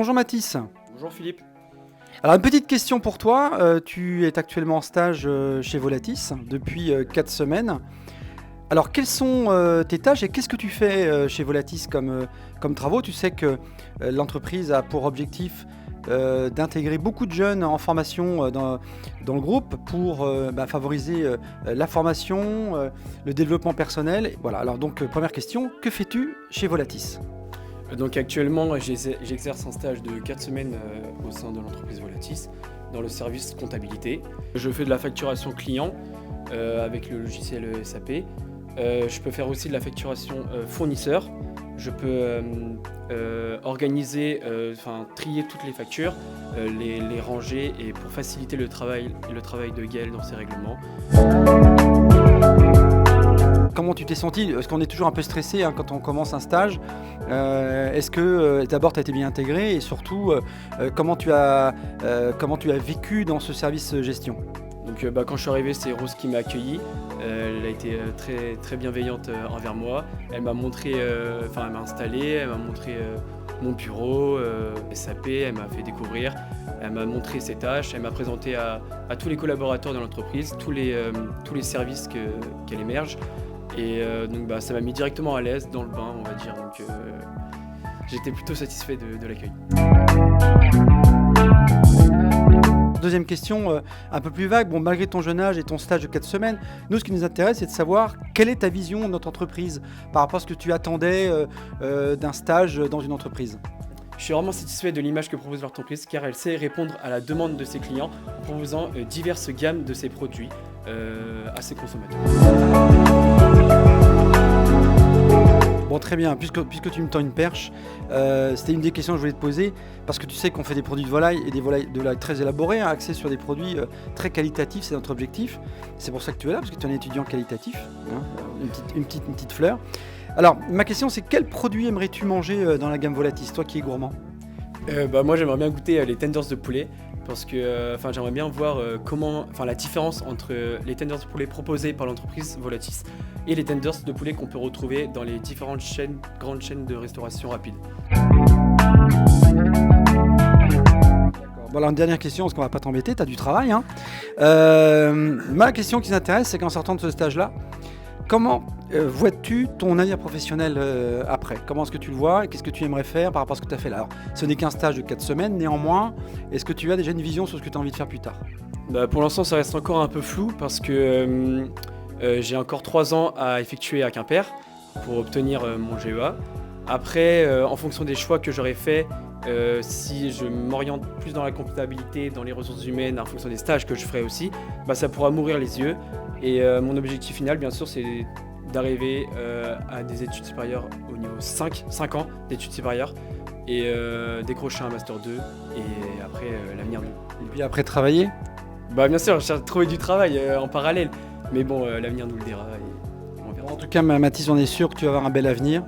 Bonjour Mathis. Bonjour Philippe. Alors une petite question pour toi. Tu es actuellement en stage chez Volatis depuis 4 semaines. Alors quelles sont tes tâches et qu'est-ce que tu fais chez Volatis comme travaux? Tu sais que l'entreprise a pour objectif d'intégrer beaucoup de jeunes en formation dans le groupe pour favoriser la formation, le développement personnel. Voilà. Alors donc première question, que fais-tu chez Volatis? Donc actuellement, j'exerce un stage de 4 semaines au sein de l'entreprise Volatis dans le service comptabilité. Je fais de la facturation client avec le logiciel SAP. Je peux faire aussi de la facturation fournisseur. Je peux organiser, trier toutes les factures, les ranger et pour faciliter le travail de Gaël dans ses règlements. Comment tu t'es senti? Est-ce qu'on est toujours un peu stressé quand on commence un stage? Est-ce que d'abord tu as été bien intégré et surtout comment tu as vécu dans ce service gestion? Donc quand je suis arrivé, c'est Rose qui m'a accueilli. Elle a été très, très bienveillante envers moi. Elle m'a montré, elle m'a installé, elle m'a montré mon bureau, SAP, elle m'a fait découvrir, elle m'a montré ses tâches, elle m'a présenté à tous les collaborateurs de l'entreprise, tous les services qu'elle émerge. Et ça m'a mis directement à l'aise dans le bain, on va dire. Donc j'étais plutôt satisfait de l'accueil. Deuxième question, un peu plus vague. Bon, malgré ton jeune âge et ton stage de 4 semaines, nous, ce qui nous intéresse, c'est de savoir quelle est ta vision de notre entreprise par rapport à ce que tu attendais d'un stage dans une entreprise. Je suis vraiment satisfait de l'image que propose l'entreprise car elle sait répondre à la demande de ses clients en proposant diverses gammes de ses produits à ses consommateurs. Bon, très bien, puisque tu me tends une perche, c'était une des questions que je voulais te poser, parce que tu sais qu'on fait des produits de volaille et des volailles de volaille très élaborés, axés sur des produits très qualitatifs, c'est notre objectif. C'est pour ça que tu es là, parce que tu es un étudiant qualitatif, une petite fleur. Alors, ma question c'est quel produit aimerais-tu manger dans la gamme Volatis, toi qui es gourmand? Moi j'aimerais bien goûter les tenders de poulet parce que j'aimerais bien voir la différence entre les tenders de poulet proposés par l'entreprise Volatis et les tenders de poulet qu'on peut retrouver dans les différentes grandes chaînes de restauration rapide. Bon, alors une dernière question, parce qu'on va pas t'embêter, tu as du travail. Ma question qui s'intéresse, c'est qu'en sortant de ce stage-là, comment vois-tu ton avenir professionnel après? Comment est-ce que tu le vois et qu'est-ce que tu aimerais faire par rapport à ce que tu as fait là? Alors, ce n'est qu'un stage de 4 semaines, néanmoins, est-ce que tu as déjà une vision sur ce que tu as envie de faire plus tard? Pour l'instant, ça reste encore un peu flou parce que j'ai encore 3 ans à effectuer à Quimper pour obtenir mon GEA. Après, en fonction des choix que j'aurais fait, si je m'oriente plus dans la comptabilité, dans les ressources humaines, en fonction des stages que je ferai aussi, ça pourra m'ouvrir les yeux. Et mon objectif final, bien sûr, c'est d'arriver à des études supérieures au niveau 5 ans d'études supérieures et décrocher un Master 2 et après l'avenir nous. Et puis après travailler? Bien sûr, j'ai trouvé du travail en parallèle, mais bon, l'avenir nous le dira. Et on verra. En tout cas, Mathis, on est sûr que tu vas avoir un bel avenir.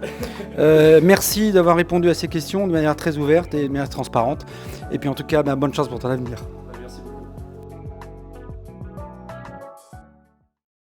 Merci d'avoir répondu à ces questions de manière très ouverte et de manière transparente. Et puis en tout cas, bonne chance pour ton avenir.